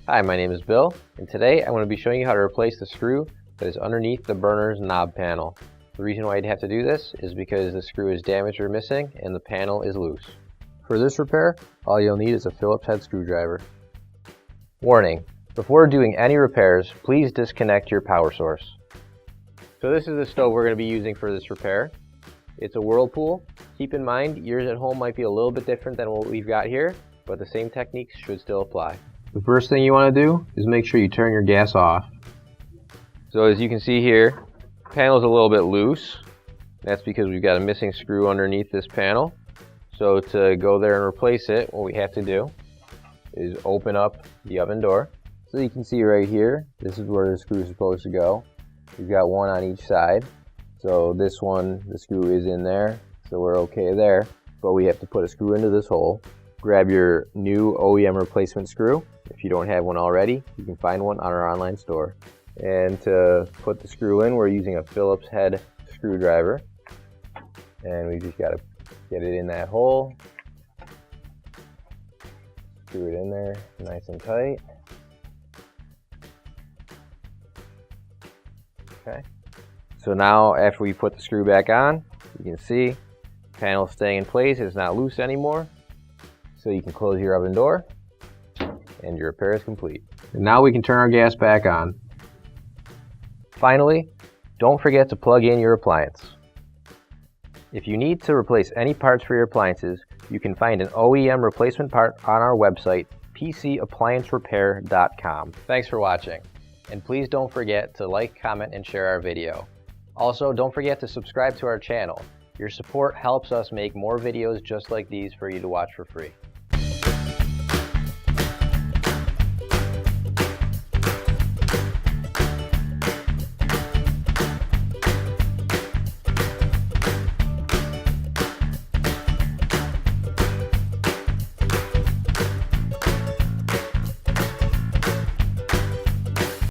Hi, my name is Bill, and today I'm going to be showing you how to replace the screw that is underneath the burner's knob panel. The reason why you'd have to do this is because the screw is damaged or missing and the panel is loose. For this repair, all you'll need is a Phillips head screwdriver. Warning: before doing any repairs, please disconnect your power source. So this is the stove we're going to be using for this repair. It's a Whirlpool. Keep in mind, yours at home might be a little bit different than what we've got here, but the same techniques should still apply. The first thing you want to do is make sure you turn your gas off. So as you can see here, the panel is a little bit loose. That's because we've got a missing screw underneath this panel. So to go there and replace it, what we have to do is open up the oven door. So you can see right here, this is where the screw is supposed to go. We've got one on each side. So this one, the screw is in there, so we're okay there. But we have to put a screw into this hole. Grab your new OEM replacement screw. If you don't have one already, you can find one on our online store. And to put the screw in, we're using a Phillips head screwdriver. And we just got to get it in that hole. Screw it in there nice and tight. Okay. So now after we put the screw back on, you can see the panel is staying in place. It's not loose anymore. So you can close your oven door and your repair is complete. And now we can turn our gas back on. Finally, don't forget to plug in your appliance. If you need to replace any parts for your appliances, you can find an OEM replacement part on our website, pcappliancerepair.com. Thanks for watching, and please don't forget to like, comment, and share our video. Also, don't forget to subscribe to our channel. Your support helps us make more videos just like these for you to watch for free.